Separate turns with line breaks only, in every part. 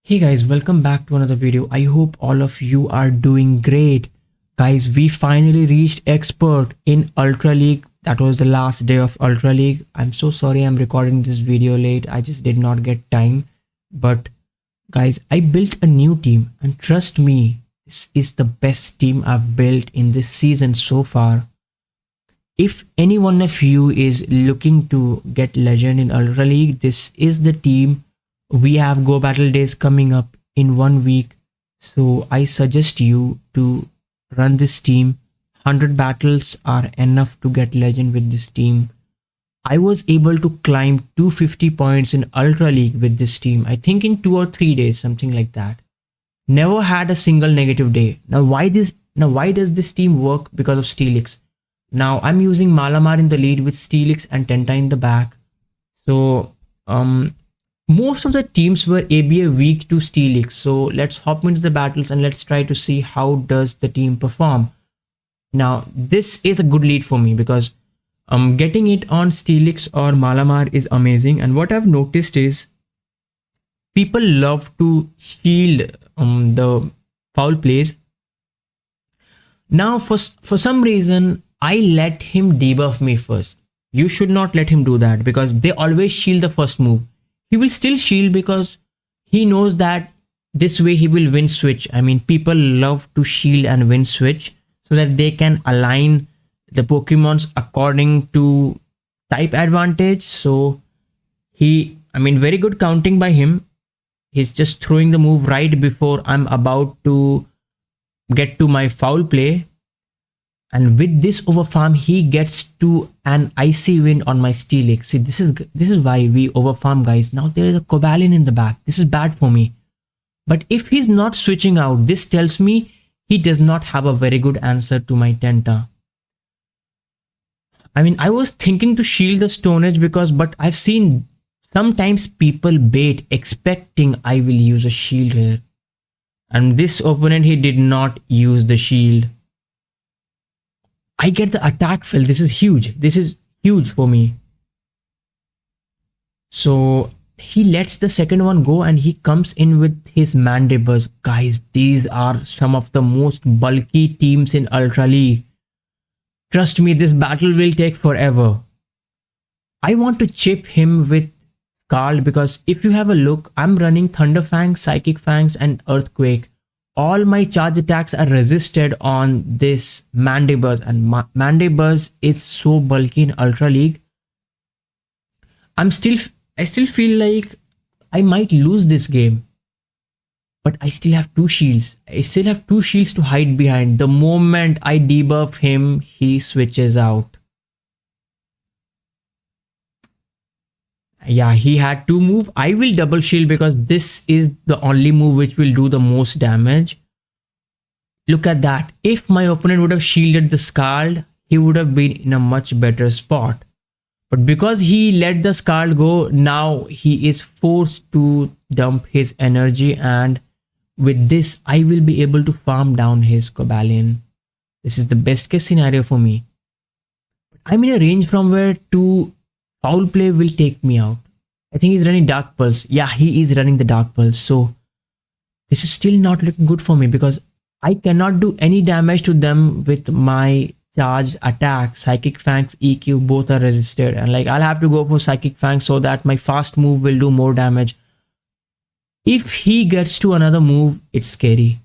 Hey guys, welcome back to another video. I hope all of you are doing great. Guys, we finally reached expert in Ultra League. That was the last day of Ultra League. I'm so sorry I'm recording this video late. I just did not get time. But guys, I built a new team and trust me, this is the best team I've built in this season so far. If any one of you is looking to get legend in Ultra League, this is the team. We have Go Battle Days coming up in 1 week, so I suggest you to run this team. 100 battles are enough to get legend with this team. I was able to climb 250 points in Ultra League with this team, I think in 2 or 3 days, something like that. Never had a single negative day. Why does this team work? Because of Steelix. Now I'm using Malamar in the lead with Steelix and Tenta in the back. So most of the teams were ABA weak to Steelix. So let's hop into the battles and let's try to see how does the team perform. Now this is a good lead for me because getting it on Steelix or Malamar is amazing. And what I've noticed is people love to shield the foul plays. Now for some reason I let him debuff me first. You should not let him do that because they always shield the first move. He will still shield because he knows that this way he will win switch. I mean, people love to shield and win switch so that they can align the Pokemons according to type advantage. So very good counting by him. He's just throwing the move right before I'm about to get to my foul play. And with this overfarm, he gets to an icy wind on my Steelix. See, this is why we overfarm, guys. Now there is a Cobalion in the back. This is bad for me. But if he's not switching out, this tells me he does not have a very good answer to my Tenta. I mean, I was thinking to shield the Stone Edge but I've seen sometimes people bait expecting I will use a shield here. And this opponent, he did not use the shield. I get the attack fill. This is huge. This is huge for me. So he lets the second one go and he comes in with his mandibles. Guys, these are some of the most bulky teams in Ultra League. Trust me, this battle will take forever. I want to chip him with Scald because if you have a look, I'm running Thunder Fangs, Psychic Fangs and Earthquake. All my charge attacks are resisted on this Mandibuzz, and Mandibuzz is so bulky in Ultra League. I still feel like I might lose this game, but I still have 2 shields. I still have 2 shields to hide behind. The moment I debuff him, he switches out. Yeah, he had 2 move. I will double shield because this is the only move which will do the most damage. Look at that. If my opponent would have shielded the Scald, he would have been in a much better spot. But because he let the Scald go, now he is forced to dump his energy, and with this I will be able to farm down his Cobalion. This is the best case scenario for me. I'm in a range from where 2 foul play will take me out. I think he's running Dark Pulse. Yeah, he is running the Dark Pulse. So this is still not looking good for me because I cannot do any damage to them with my charged attack. Psychic Fangs, EQ, both are resisted. And I'll have to go for Psychic Fangs so that my fast move will do more damage. If he gets to another move, it's scary.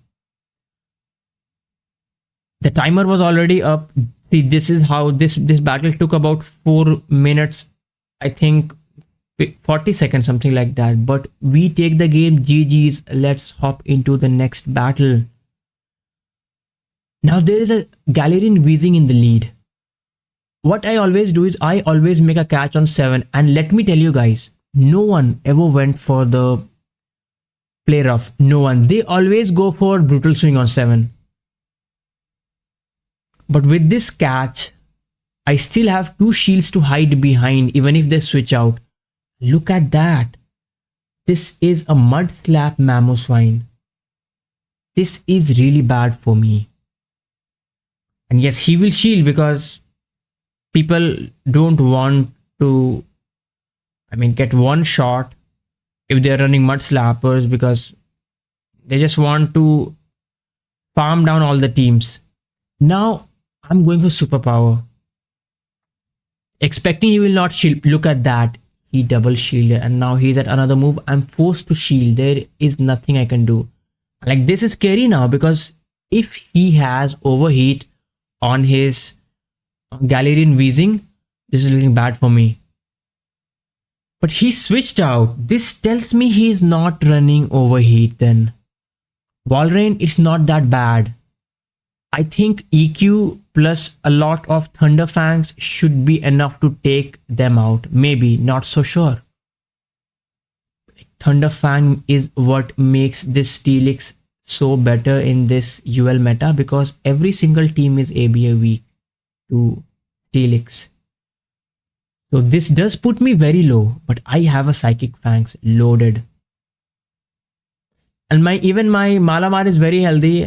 The timer was already up. See, this is how this battle took about 4 minutes. I think 40 seconds, something like that. But we take the game. GG's. Let's hop into the next battle. Now there is a Galarian Weezing in the lead. What I always do is I always make a catch on 7. And let me tell you guys, no one ever went for the play rough. No one. They always go for brutal swing on 7. But with this catch, I still have 2 shields to hide behind even if they switch out. Look at that. This is a mud slap Mamoswine. This is really bad for me. And yes, he will shield because people don't want to, get one shot if they're running mud slappers because They just want to farm down all the teams. Now I'm going for superpower. Expecting he will not shield. Look at that. He double shielded and now he's at another move. I'm forced to shield. There is nothing I can do. Like this is scary now because if he has overheat on his Galarian Weezing, this is looking bad for me. But he switched out. This tells me he is not running overheat then. Walrein, it's not that bad. I think EQ plus a lot of Thunderfangs should be enough to take them out. Maybe, not so sure. Thunderfang is what makes this Steelix so better in this UL meta because every single team is ABA weak to Steelix. So this does put me very low, but I have a Psychic Fangs loaded. And even my Malamar is very healthy.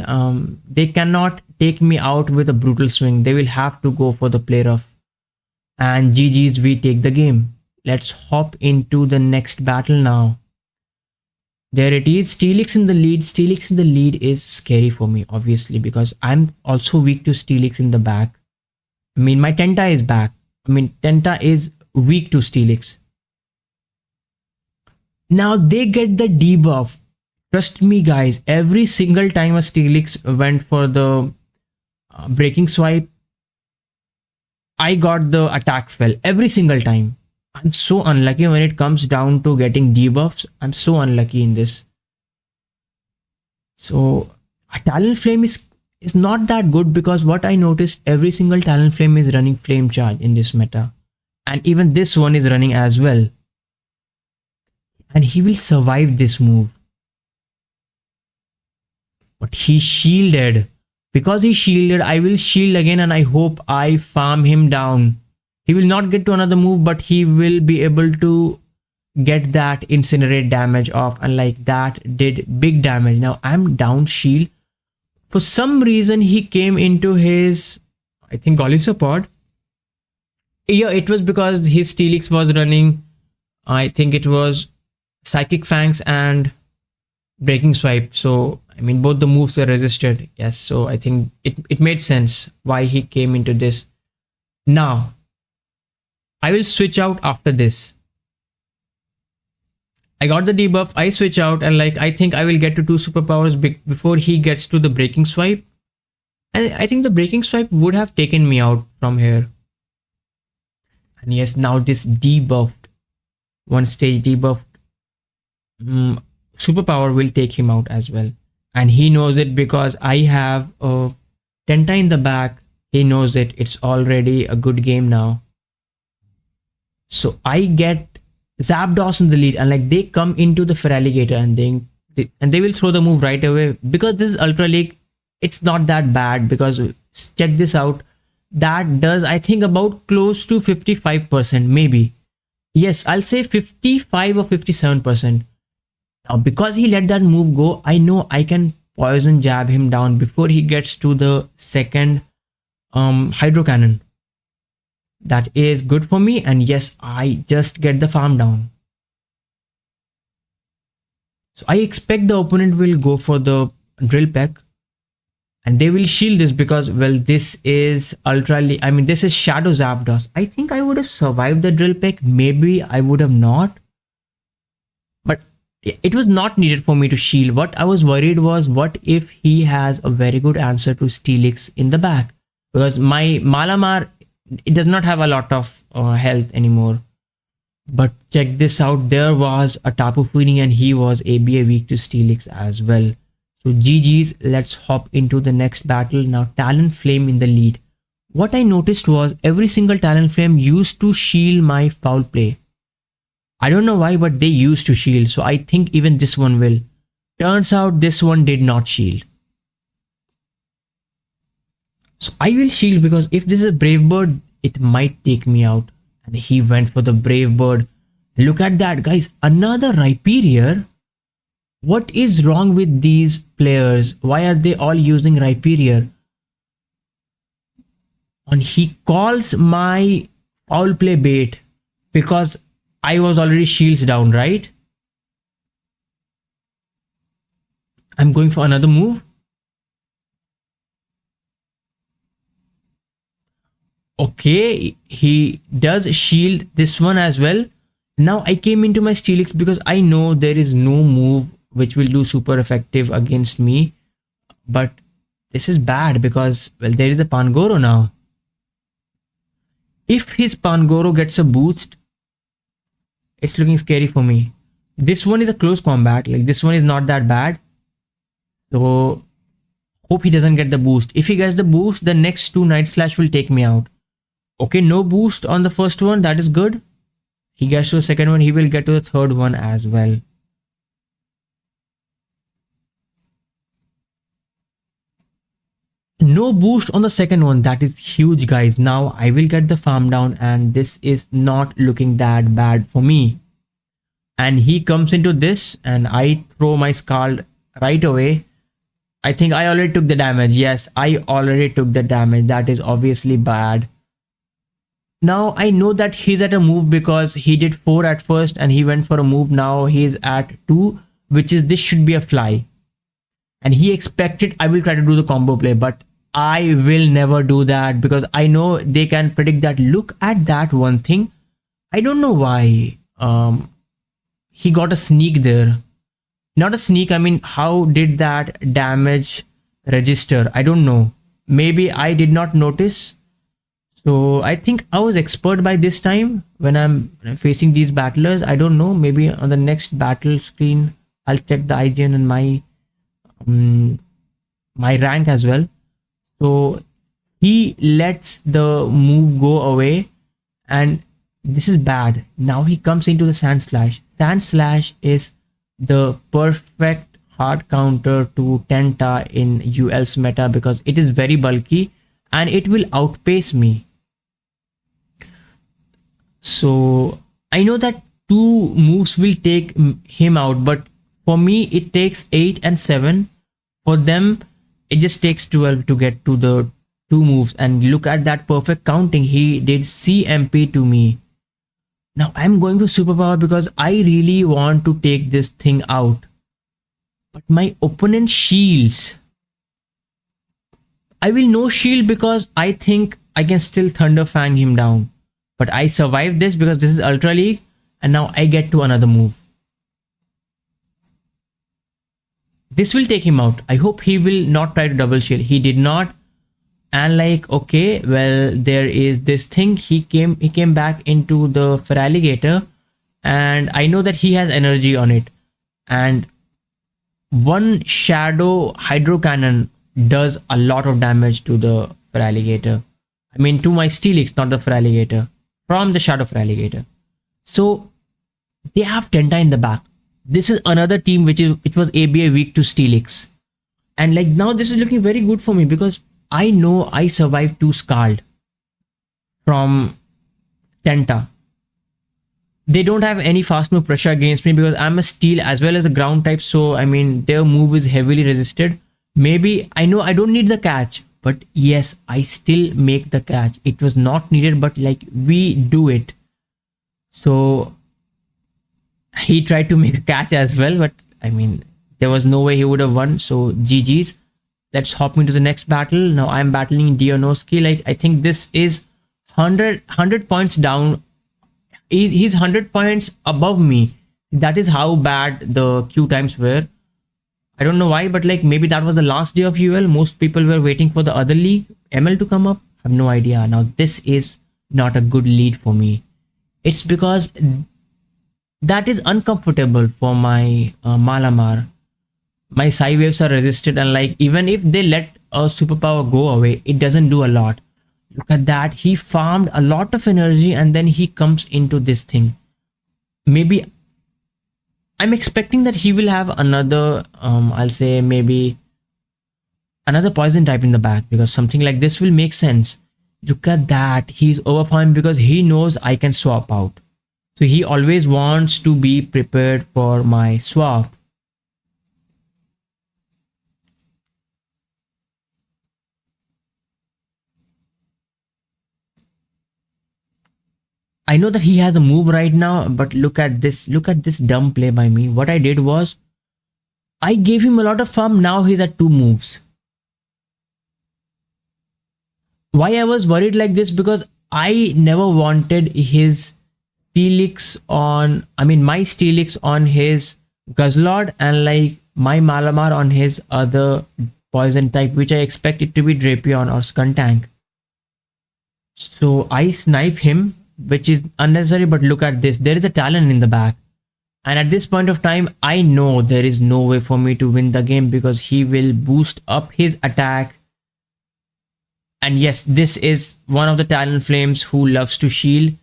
They cannot take me out with a brutal swing. They will have to go for the play rough. And GG's, we take the game. Let's hop into the next battle now. There it is. Steelix in the lead. Steelix in the lead is scary for me, obviously, because I'm also weak to Steelix in the back. I mean, my Tenta is back. I mean, Tenta is weak to Steelix. Now they get the debuff. Trust me, guys, every single time a Steelix went for the breaking swipe, I got the attack fell every single time. I'm so unlucky when it comes down to getting debuffs. I'm so unlucky in this. So a Talonflame is not that good because what I noticed, every single Talonflame is running Flame Charge in this meta. And even this one is running as well. And he will survive this move. But he shielded. Because he shielded, I will shield again and I hope I farm him down. He will not get to another move, but he will be able to get that incinerate damage off. And like that did big damage. Now I'm down shield. For some reason, he came into his, I think, Golisopod. Yeah, it was because his Steelix was running, I think it was Psychic Fangs and Breaking Swipe. So, I mean, both the moves are resisted. Yes, so I think it made sense why he came into this. Now, I will switch out after this. I got the debuff, I switch out and like I think I will get to 2 superpowers before he gets to the Breaking Swipe. And I think the Breaking Swipe would have taken me out from here. And yes, now this debuffed, one stage debuffed superpower will take him out as well. And he knows it because I have a Tenta in the back. He knows it. It's already a good game now. So I get Zapdos in the lead and like they come into the Feraligatr and they will throw the move right away. Because this is Ultra League, it's not that bad because check this out. That does, I think, about close to 55%, maybe. Yes, I'll say 55 or 57%. Now, because he let that move go, I know I can poison jab him down before he gets to the second Hydro Cannon. That is good for me. And yes, I just get the farm down. So I expect the opponent will go for the Drill Peck. And they will shield this because, well, this is this is Shadow Zapdos. I think I would have survived the Drill Peck. Maybe I would have not. But it was not needed for me to shield. What I was worried was, what if he has a very good answer to Steelix in the back? Because my Malamar, it does not have a lot of health anymore. But check this out. There was a Tapu Fini and he was ABA weak to Steelix as well. So GG's, let's hop into the next battle. Now Talonflame in the lead. What I noticed was every single Talonflame used to shield my foul play. I don't know why, but they used to shield. So I think even this one will. Turns out this one did not shield. So I will shield because if this is a Brave Bird, it might take me out. And he went for the Brave Bird. Look at that, guys. Another Rhyperior. What is wrong with these players? Why are they all using Rhyperior? And he calls my foul play bait because I was already shields down, right? I'm going for another move. Okay, he does shield this one as well. Now I came into my Steelix because I know there is no move which will do super effective against me. But this is bad because, well, there is a Pangoro now. If his Pangoro gets a boost, it's looking scary for me. This one is a close combat. Like, this one is not that bad. So hope he doesn't get the boost. If he gets the boost, the next two Night Slash will take me out. Okay, no boost on the first one. That is good. He gets to the second one. He will get to the third one as well. No boost on the second one. That is huge, guys. Now I will get the farm down and this is not looking that bad for me. And he comes into this and I throw my Scald right away. I think I already took the damage. Yes, I already took the damage. That is obviously bad. Now I know that he's at a move because he did 4 at first and he went for a move. Now he's at 2, which is, this should be a fly. And he expected I will try to do the combo play, but I will never do that because I know they can predict that. Look at that one thing. I don't know why he got a sneak there. Not a sneak, I mean, how did that damage register? I don't know. Maybe I did not notice. So I think I was expert by this time when I'm facing these battlers. I don't know. Maybe on the next battle screen, I'll check the IGN and my rank as well. So he lets the move go away and this is bad. Now he comes into the Sand Slash. Sand Slash is the perfect hard counter to Tenta in UL's meta because it is very bulky and it will outpace me. So I know that 2 moves will take him out, but for me it takes 8 and 7. For them it just takes 12 to get to the 2 moves. And look at that perfect counting. He did CMP to me. Now I'm going for superpower because I really want to take this thing out. But my opponent shields. I will no shield because I think I can still Thunder Fang him down. But I survived this because this is Ultra League and now I get to another move. This will take him out. I hope he will not try to double shield. He did not. And like, okay, well, there is this thing. He came back into the Feraligatr and I know that he has energy on it. And one Shadow Hydro Cannon does a lot of damage to the Feraligatr. I mean, to my Steelix, not the Feraligatr. From the Shadow Feraligatr. So they have Tenta in the back. This is another team which was ABA weak to Steelix. And like now this is looking very good for me because I know I survived 2 Scald from Tenta. They don't have any fast move pressure against me because I'm a steel as well as a ground type. So I mean their move is heavily resisted. Maybe I know I don't need the catch. But yes, I still make the catch. It was not needed, but like we do it. So he tried to make a catch as well, but I mean, there was no way he would have won. So GG's. Let's hop into the next battle. Now I'm battling Dionoski. Like I think this is 100 points down. He's 100 points above me. That is how bad the queue times were. I don't know why, but like maybe that was the last day of UL. Most people were waiting for the other league, ML, to come up. I have no idea. Now this is not a good lead for me. It's because that is uncomfortable for my Malamar. My Psy waves are resisted and like even if they let a superpower go away, it doesn't do a lot. Look at that. He farmed a lot of energy and then he comes into this thing. Maybe I'm expecting that he will have another, I'll say maybe another poison type in the back because something like this will make sense. Look at that. He's overfarmed because he knows I can swap out. So he always wants to be prepared for my swap. I know that he has a move right now, but look at this dumb play by me. What I did was I gave him a lot of farm. Now he's at 2 moves. Why I was worried like this? Because I never wanted his Steelix on, I mean, my Steelix on his Guzzlord and like my Malamar on his other poison type, which I expect it to be Drapion or Skuntank. So I snipe him, which is unnecessary, but look at this. There is a Talon in the back. And at this point of time, I know there is no way for me to win the game because he will boost up his attack. And yes, this is one of the Talon Flames who loves to shield.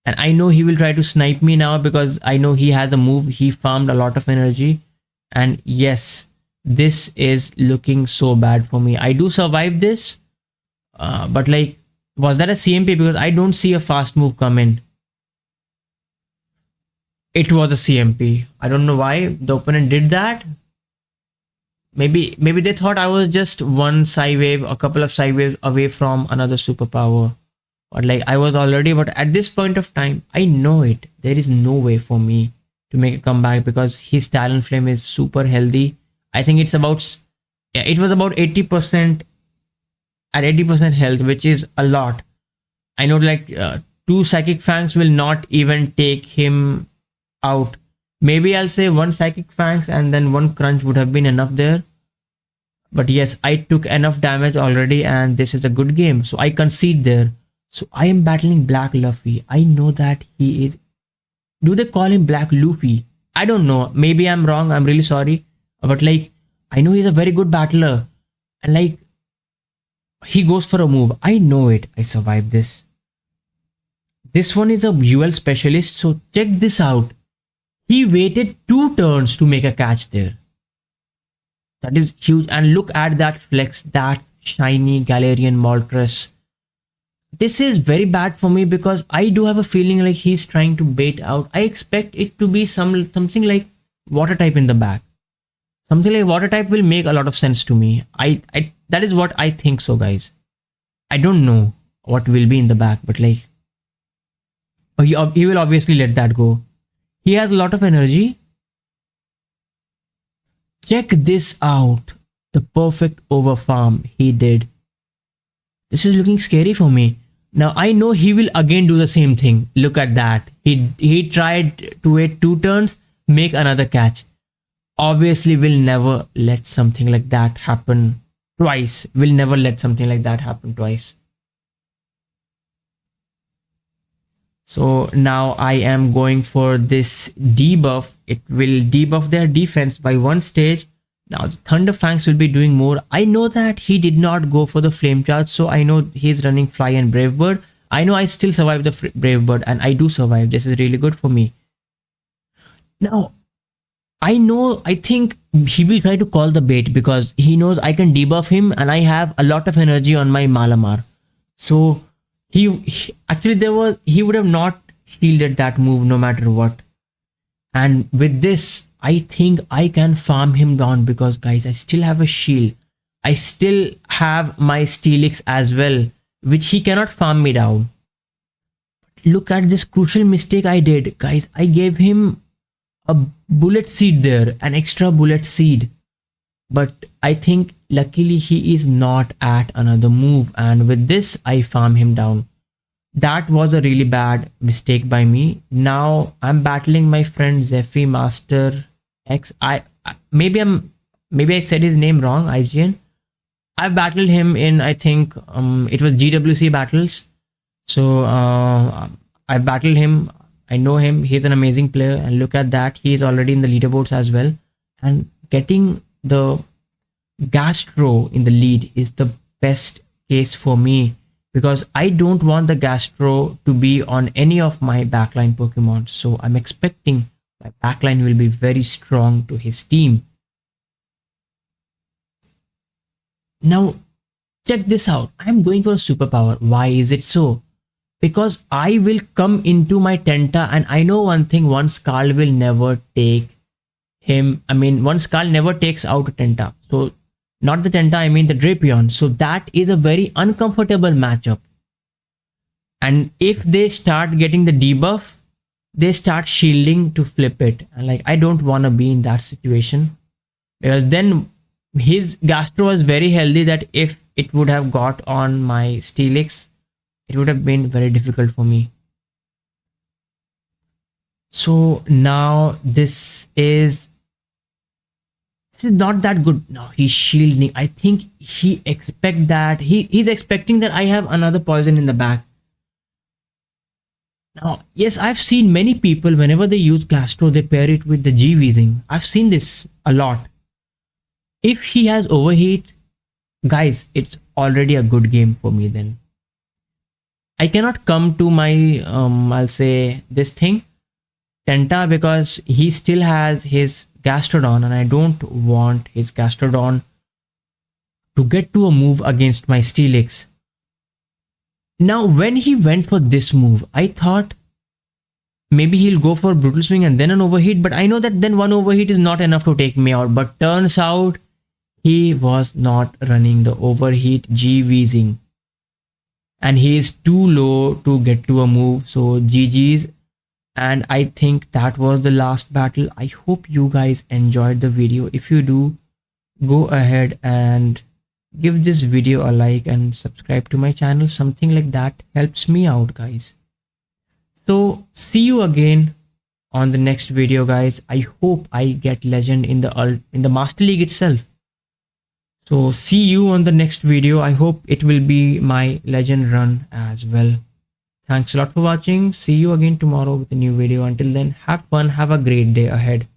And I know he will try to snipe me now because I know he has a move. He farmed a lot of energy. And yes, this is looking so bad for me. I do survive this. But like, was that a CMP? Because I don't see a fast move come in. It was a CMP. I don't know why the opponent did that. Maybe they thought I was just one side wave, a couple of side waves away from another superpower. Or like I was already, but at this point of time, I know it. There is no way for me to make a comeback because his Talon Flame is super healthy. I think it's about, yeah, it was about 80% at 80% health, which is a lot. I know like 2 Psychic Fangs will not even take him out. Maybe I'll say 1 Psychic Fangs and then 1 Crunch would have been enough there. But yes, I took enough damage already and this is a good game. So I concede there. So I am battling Black Luffy. I know that he is... Do they call him Black Luffy? I don't know. Maybe I'm wrong. I'm really sorry. But like, I know he's a very good battler. And like, he goes for a move. I know it. I survived this. This one is a UL specialist. So check this out. He waited 2 turns to make a catch there. That is huge. And look at that flex. That shiny Galarian Moltres. This is very bad for me because I do have a feeling like he's trying to bait out. I expect it to be something like water type in the back. Something like water type will make a lot of sense to me. That is what I think so, guys. I don't know what will be in the back, but like, he will obviously let that go. He has a lot of energy. Check this out. The perfect overfarm he did. This is looking scary for me. Now I know he will again do the same thing. Look at that. He tried to wait 2 turns, make another catch. Obviously will never let something like that happen twice. Will never let something like that happen twice. So now I am going for this debuff. It will debuff their defense by 1 stage. Now the Thunder Fangs will be doing more. I know that he did not go for the Flame Charge. So I know he's running Fly and Brave Bird. I know I still survive the Brave Bird and I do survive. This is really good for me. Now, I think he will try to call the bait because he knows I can debuff him and I have a lot of energy on my Malamar. So he would have not shielded that move no matter what. And with this, I think I can farm him down because guys, I still have a shield. I still have my Steelix as well, which he cannot farm me down. Look at this crucial mistake I did. Guys, I gave him a bullet seed there, an extra bullet seed. But I think luckily he is not at another move. And with this, I farm him down. That was a really bad mistake by me. Now I'm battling my friend Zephy Master X. Maybe I said his name wrong, IGN. I battled him in, I think it was GWC battles. So I battled him. I know him. He's an amazing player. And look at that. He's already in the leaderboards as well. And getting the Gastro in the lead is the best case for me. Because I don't want the Gastro to be on any of my backline Pokemon. So I'm expecting my backline will be very strong to his team. Now, check this out. I'm going for a superpower. Why is it so? Because I will come into my Tenta and I know one thing, one Skull will never take him. I mean, one Skull never takes out a Tenta. So not the Tenta, I mean the Drapion. So that is a very uncomfortable matchup. And if they start getting the debuff, they start shielding to flip it. And like, I don't want to be in that situation. because then his gastro was very healthy, that if it would have got on my Steelix, it would have been very difficult for me. So now this is not that good. No, he's shielding. I think he's expecting that I have another poison in the back. Now, yes, I've seen many people whenever they use gastro, they pair it with the G Weezing. I've seen this a lot. If he has overheat, guys, it's already a good game for me then. I cannot come to my I'll say this thing Tenta, because he still has his Gastrodon and I don't want his Gastrodon to get to a move against my Steelix. Now when he went for this move, I thought maybe he'll go for Brutal Swing and then an overheat, but I know that then one overheat is not enough to take me out. But turns out he was not running the overheat G Weezing, and he is too low to get to a move. So GG's. And I think that was the last battle. I hope you guys enjoyed the video. If you do, go ahead and give this video a like and subscribe to my channel. Something like that helps me out, guys. So see you again on the next video, guys. I hope I get legend in the Master League itself. So see you on the next video. I hope it will be my legend run as well. Thanks a lot for watching. See you again tomorrow with a new video. Until then, have fun. Have a great day ahead.